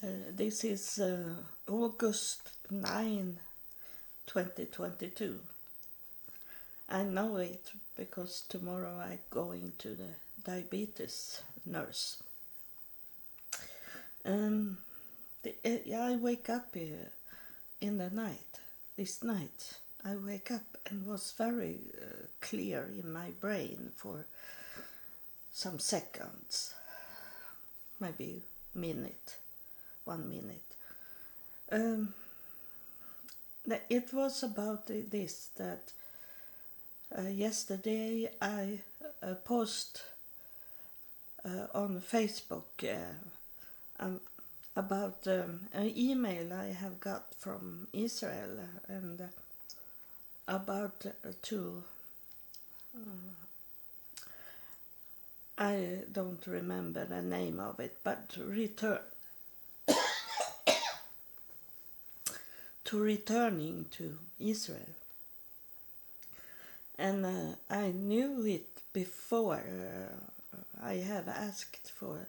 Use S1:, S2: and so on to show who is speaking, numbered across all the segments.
S1: This is August 9, 2022. I know it because tomorrow I'm going to the diabetes nurse. I wake up in the night. This night I wake up and was very clear in my brain for some seconds, maybe minute. 1 minute. It was about this that yesterday I post on Facebook about an email I have got from Israel and about I don't remember the name of it, but returning to Israel. And I knew it before. I have asked for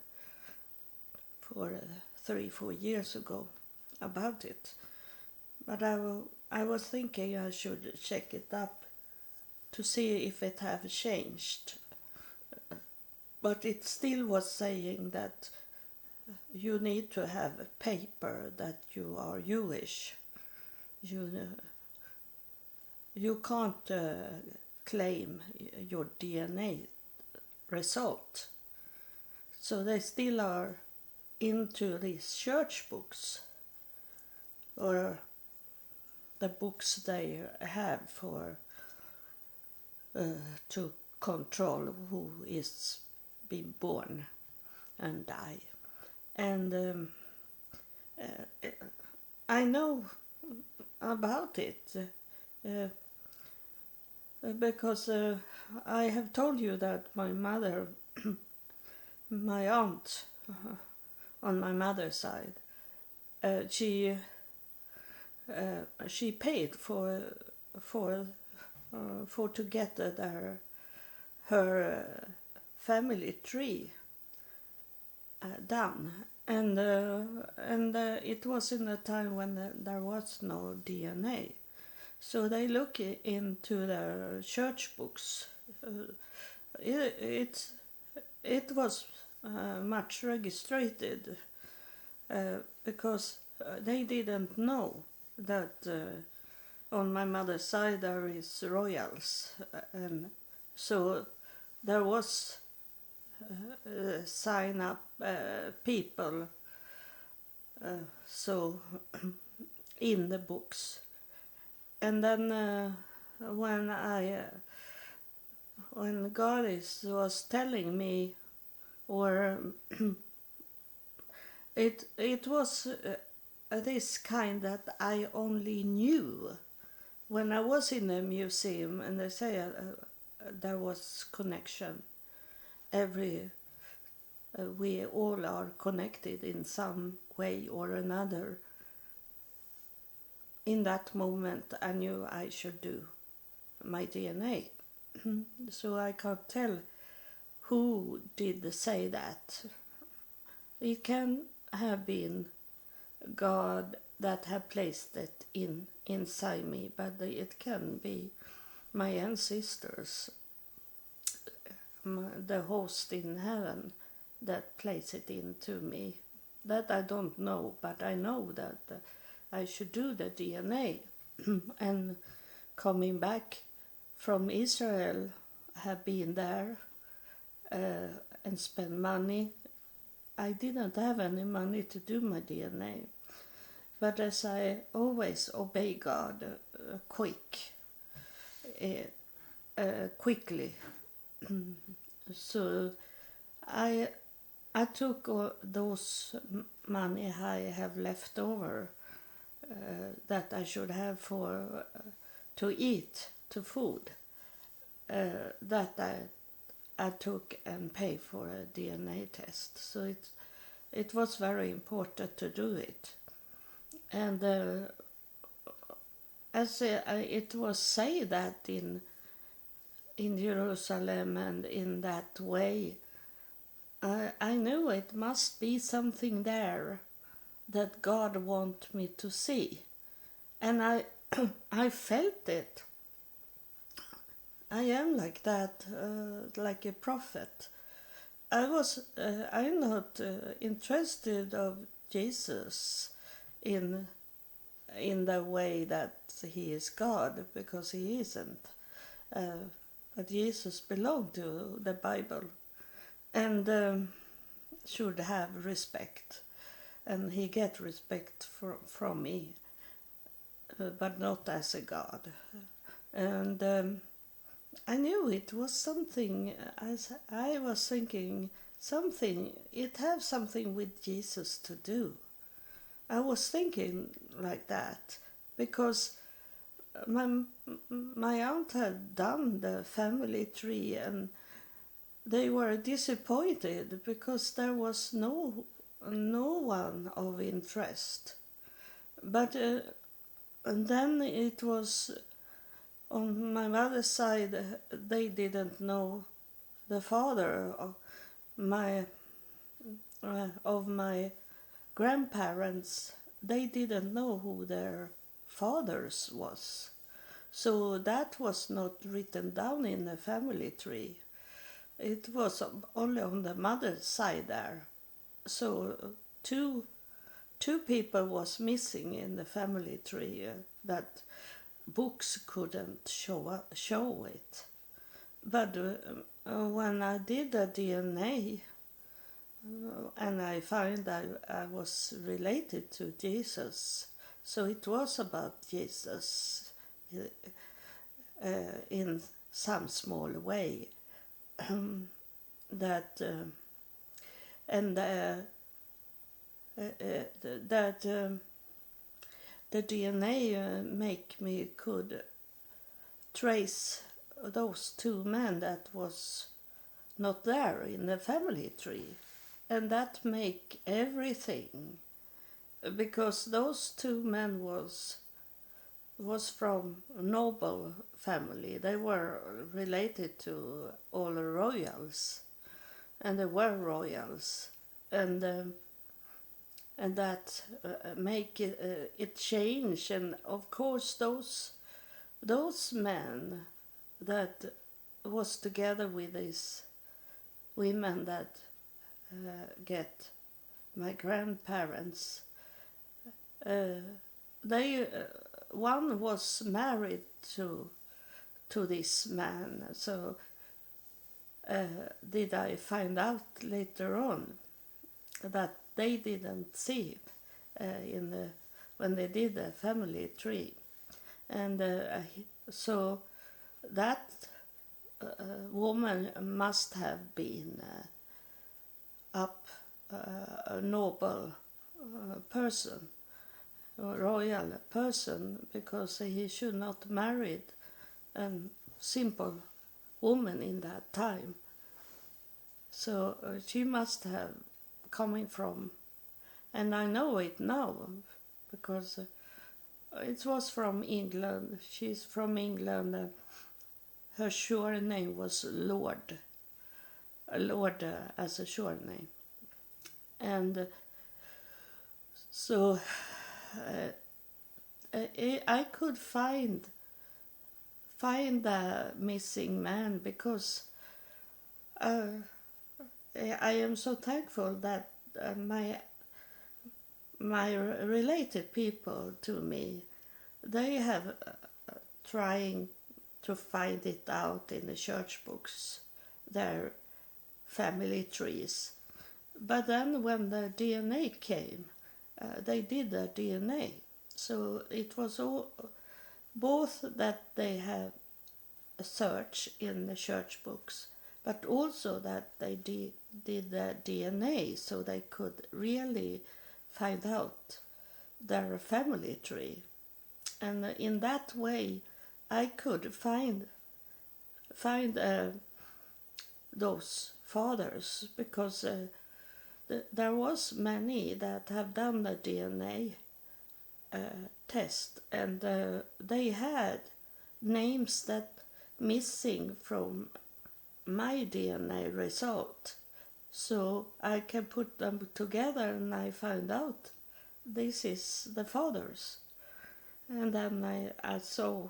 S1: 3-4 years ago about it. But I was thinking I should check it up to see if it have changed. But it still was saying that you need to have a paper that you are Jewish. You can't claim your DNA result. So they still are into these church books, or the books they have for to control who is being born and die. And I know about it because I have told you that my mother, my aunt on my mother's side, she paid for to get her family tree done, and it was in a time when there was no DNA, so they look into their church books. It was much registered because they didn't know that on my mother's side there is royals, and so there was sign up people so in the books. And then when God was telling me, or it was this kind that I only knew when I was in the museum, and they say there was connection. We all are connected in some way or another. In that moment I knew I should do my DNA. So I can't tell who did say that. It can have been God that have placed it inside me, but it can be my ancestors, the host in heaven, that place it into me. That I don't know, but I know that I should do the DNA. And coming back from Israel, have been there and spend money. I didn't have any money to do my DNA, but as I always obey God quickly, so I took those money I have left over that I should have for to eat, to food, that I took and paid for a DNA test. So it was very important to do it. And as it was said that in Jerusalem and in that way, I knew it must be something there that God wants me to see. And I I felt it. I am like that, like a prophet. I'm not interested of Jesus in the way that he is God, because he isn't. But Jesus belonged to the Bible and should have respect, and he get respect from me, but not as a God. And I knew it was something, as I was thinking, something, it have something with Jesus to do. I was thinking like that because my aunt had done the family tree, and they were disappointed because there was no one of interest. But and then it was on my mother's side, they didn't know the father of my grandparents. They didn't know who their fathers was. So that was not written down in the family tree. It was only on the mother's side there. So two people was missing in the family tree that books couldn't show it. But when I did the DNA, and I found I was related to Jesus, so it was about Jesus in some small way. That and that the DNA make me could trace those two men that was not there in the family tree, and that make everything, because those two men was from a noble family. They were related to all the royals, and they were royals, and that make it change. And of course those men that was together with these women that get my grandparents, they one was married to this man. So did I find out later on that they didn't see when they did the family tree. And so that woman must have been a noble person, a royal person, because he should not marry a simple woman in that time. So she must have coming from, and I know it now because it was from England. She's from England. Her surname was Lord. Lord as a surname. And so I could find the missing man, because I am so thankful that my related people to me, they have trying to find it out in the church books, their family trees. But then when the DNA came, they did the DNA. So it was both that they have a search in the church books, but also that they did the DNA, so they could really find out their family tree. And in that way I could find those fathers, because there was many that have done the DNA test, and they had names that missing from my DNA result. So I can put them together, and I found out this is the father's. And then I saw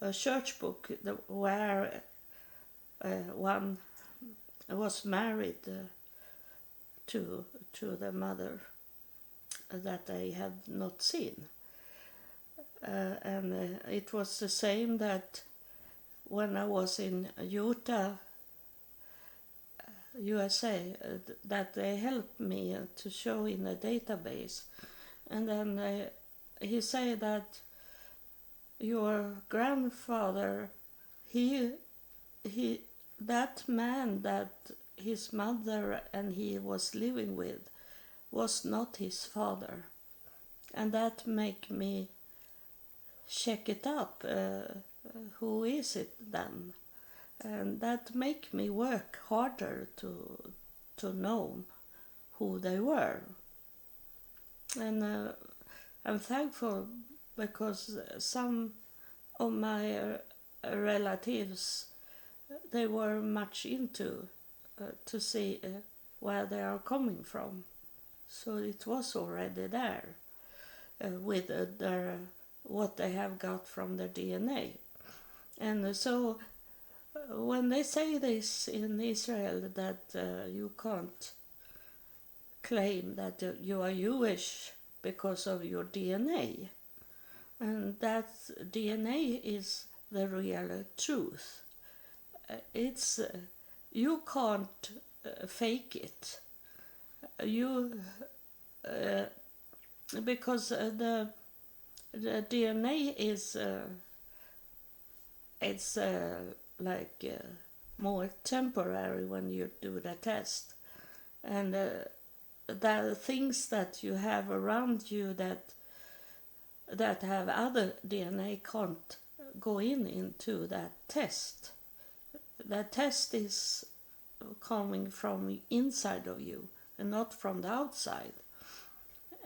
S1: a church book where one was married to the mother that I had not seen. And it was the same that when I was in Utah, USA, that they helped me to show in a database. And then he said that your grandfather, that man that his mother and he was living with was not his father. And that make me check it up. Who is it then? And that make me work harder to know who they were. And I'm thankful because some of my relatives, they were much into to see where they are coming from. So it was already there with their what they have got from their DNA. And so when they say this in Israel that you can't claim that you are Jewish because of your DNA, and that DNA is the real truth. It's you can't fake it. You because the DNA is it's like more temporary when you do the test, and the things that you have around you that have other DNA can't go into that test. The test is coming from inside of you and not from the outside,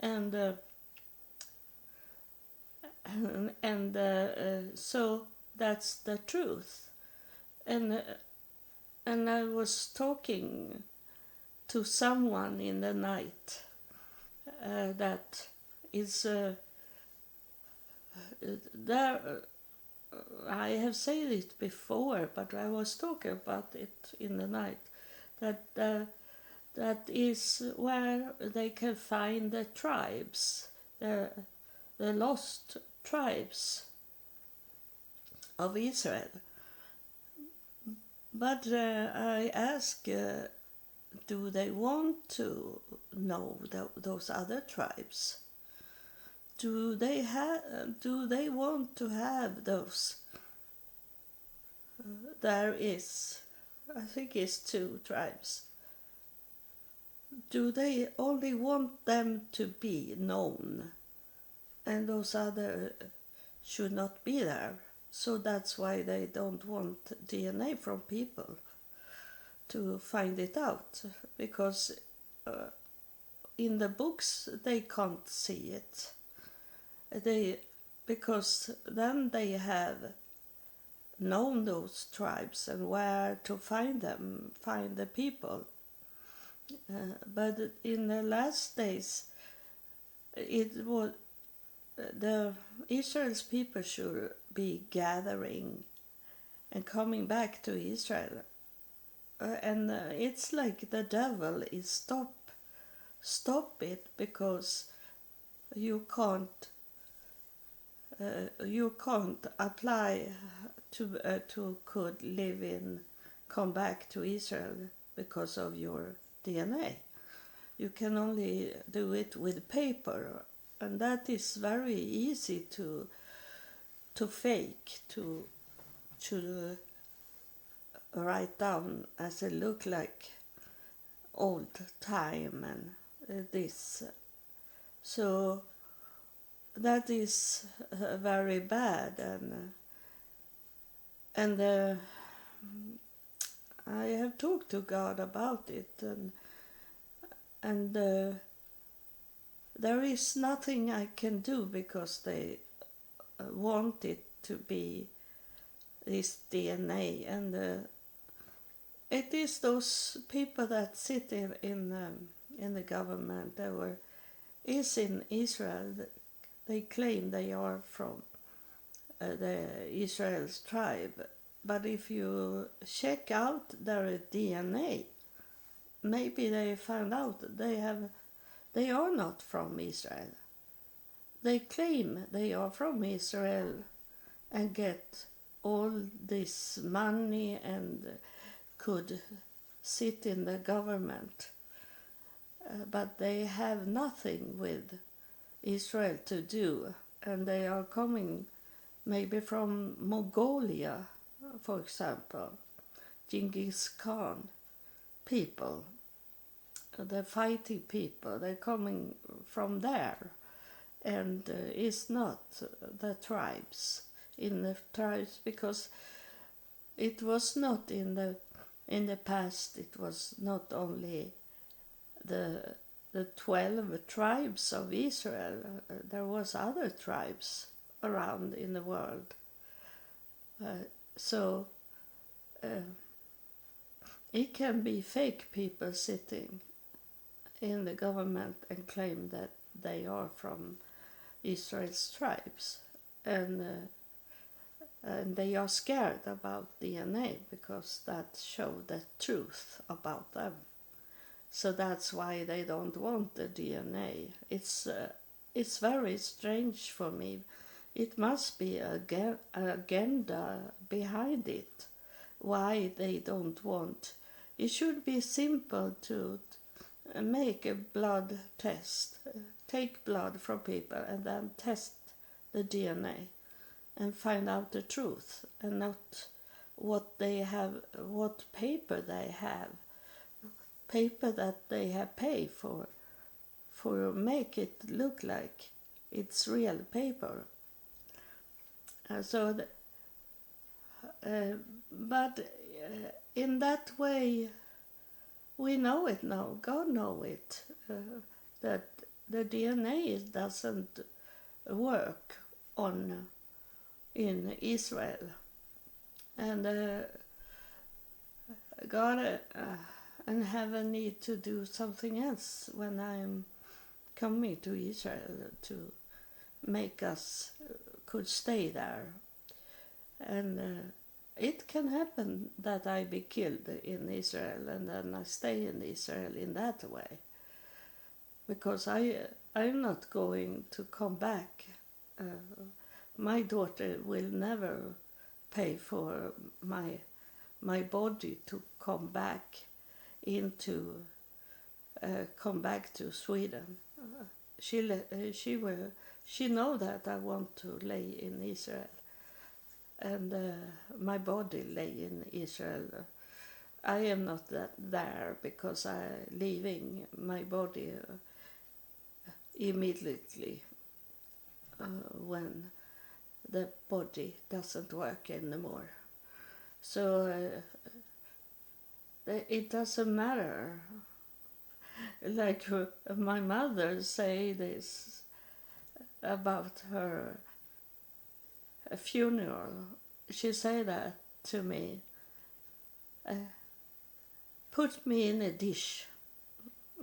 S1: and so that's the truth. And I was talking to someone in the night that is there. I have said it before, but I was talking about it in the night. That is where they can find the tribes, the lost tribes of Israel. But I ask, do they want to know those other tribes? Do they want to have those? There is, I think it's 2 tribes. Do they only want them to be known, and those other should not be there? So that's why they don't want DNA from people, to find it out, because in the books they can't see it. Because then they have known those tribes and where to find them, find the people. But in the last days, it was the Israel's people should be gathering and coming back to Israel, and it's like the devil is stop it, because you can't apply to could live in, come back to Israel because of your DNA. You can only do it with paper, and that is very easy to fake, to write down as it look like old time and this. So that is very bad, and I have talked to God about it, and there is nothing I can do, because they want it to be this DNA, and it is those people that sit in the government. is in Israel. They claim they are from the Israel's tribe, but if you check out their DNA, maybe they found out they are not from Israel. They claim they are from Israel and get all this money and could sit in the government, but they have nothing with Israel to do, and they are coming maybe from Mongolia, for example, Genghis Khan people, the fighting people, they're coming from there, and it's not the tribes. In the tribes, because it was not in the past, it was not only the 12 tribes of Israel, there was other tribes around in the world. So it can be fake people sitting in the government and claim that they are from Israel's tribes, and they are scared about DNA because that shows the truth about them. So that's why they don't want the DNA. It's very strange for me. It must be an agenda behind it, why they don't want. It should be simple to make a blood test, take blood from people and then test the DNA and find out the truth, and not what they have, what paper they have, paper that they have paid for make it look like it's real paper. But in that way, we know it now. God know it, that the DNA doesn't work in Israel, and God and heaven need to do something else when I'm coming to Israel to make us could stay there. And it can happen that I be killed in Israel and then I stay in Israel in that way, because I'm not going to come back. My daughter will never pay for my body to come back to Sweden. She know that I want to lay in Israel, and my body lay in Israel. I am not there because I leaving my body immediately when the body doesn't work anymore. So it doesn't matter. Like my mother say this about her funeral. She said that to me. Put me in a dish.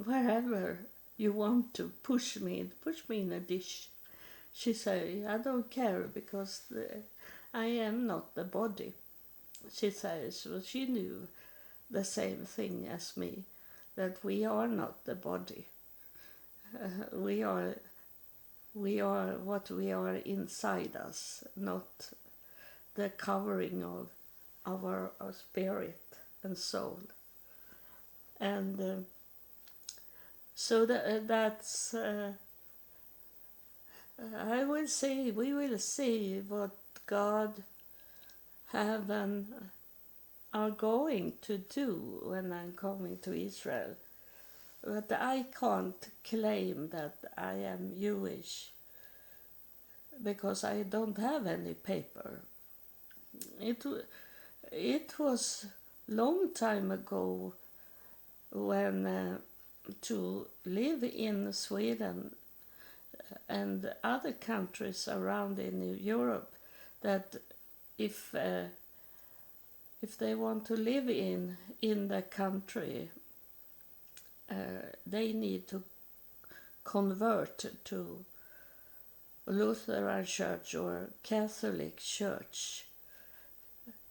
S1: Wherever you want to push me in a dish. She said, I don't care because I am not the body. She says, well, she knew the same thing as me, that we are not the body. We are what we are inside us, not the covering of our spirit and soul. And so that's I will see. We will see what God heaven are going to do when I'm coming to Israel. But I can't claim that I am Jewish because I don't have any paper. It was long time ago when to live in Sweden and other countries around in Europe, that if they want to live in the country, they need to convert to Lutheran Church or Catholic Church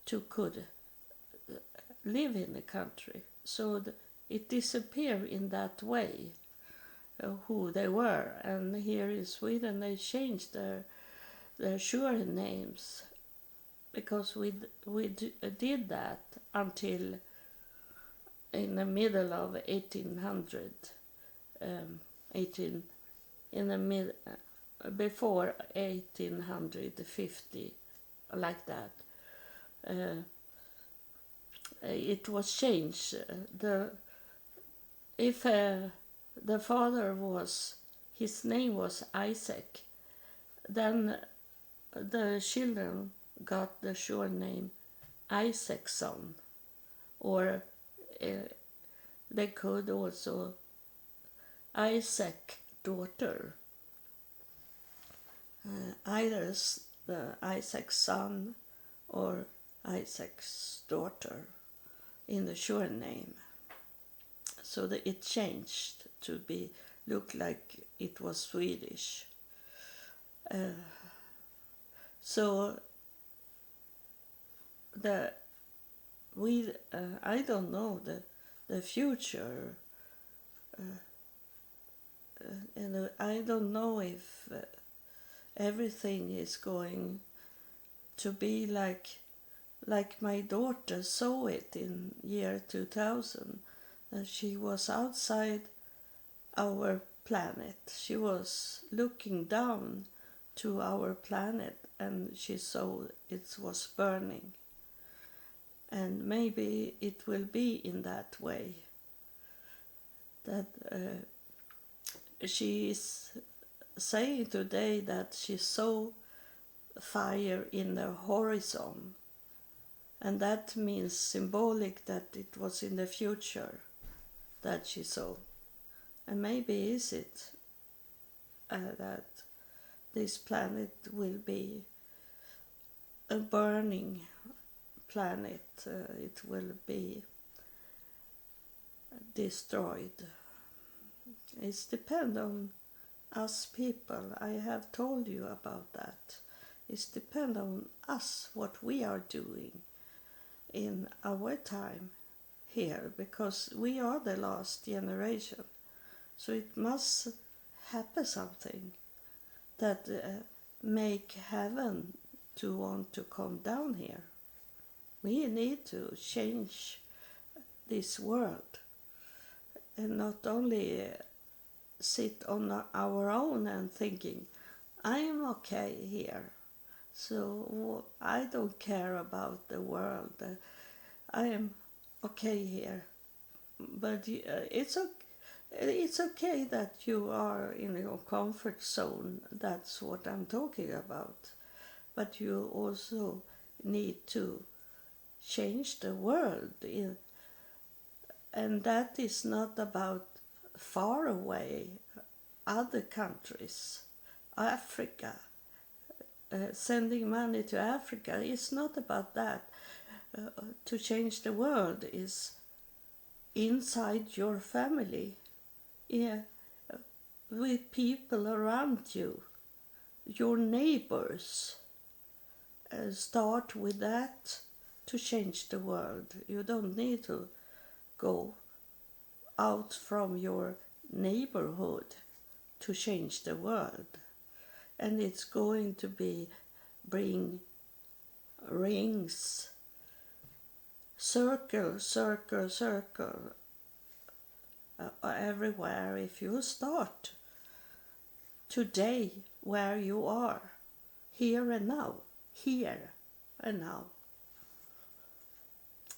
S1: to could live in the country. So it disappeared in that way, who they were. And here in Sweden they changed their surnames, because we did that until in the middle of 1800, before 1850, like that. It was changed. If the father his name was Isaac, then the children got the surname Isaacson, or they could also Isaac daughter, either Isaac's son or Isaac's daughter in the surname. So that it changed to look like it was Swedish. So I don't know the future, and I don't know if everything is going to be like my daughter saw it in year 2000. She was outside our planet. She was looking down to our planet, and she saw it was burning. And maybe it will be in that way, that she is saying today that she saw fire in the horizon, and that means symbolic that it was in the future that she saw. And maybe is it that this planet will be a burning planet, it will be destroyed. It depends on us people. I have told you about that. It depends on us, what we are doing in our time here, because we are the last generation. So it must happen something that make heaven to want to come down here. We need to change this world and not only sit on our own and thinking, I am okay here, so I don't care about the world. I am okay here. But it's okay that you are in your comfort zone. That's what I'm talking about. But you also need to change the world, and that is not about far away other countries. Africa, sending money to Africa, it's not about that. To change the world is inside your family, with people around you, your neighbors. Start with that to change the world. You don't need to go out from your neighborhood to change the world. And it's going to bring rings, circle, circle, circle, everywhere. If you start today where you are, here and now, here and now.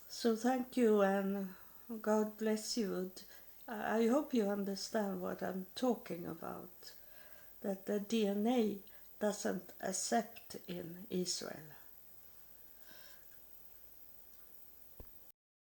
S1: So thank you, and God bless you. I hope you understand what I'm talking about, that the DNA doesn't accept in Israel.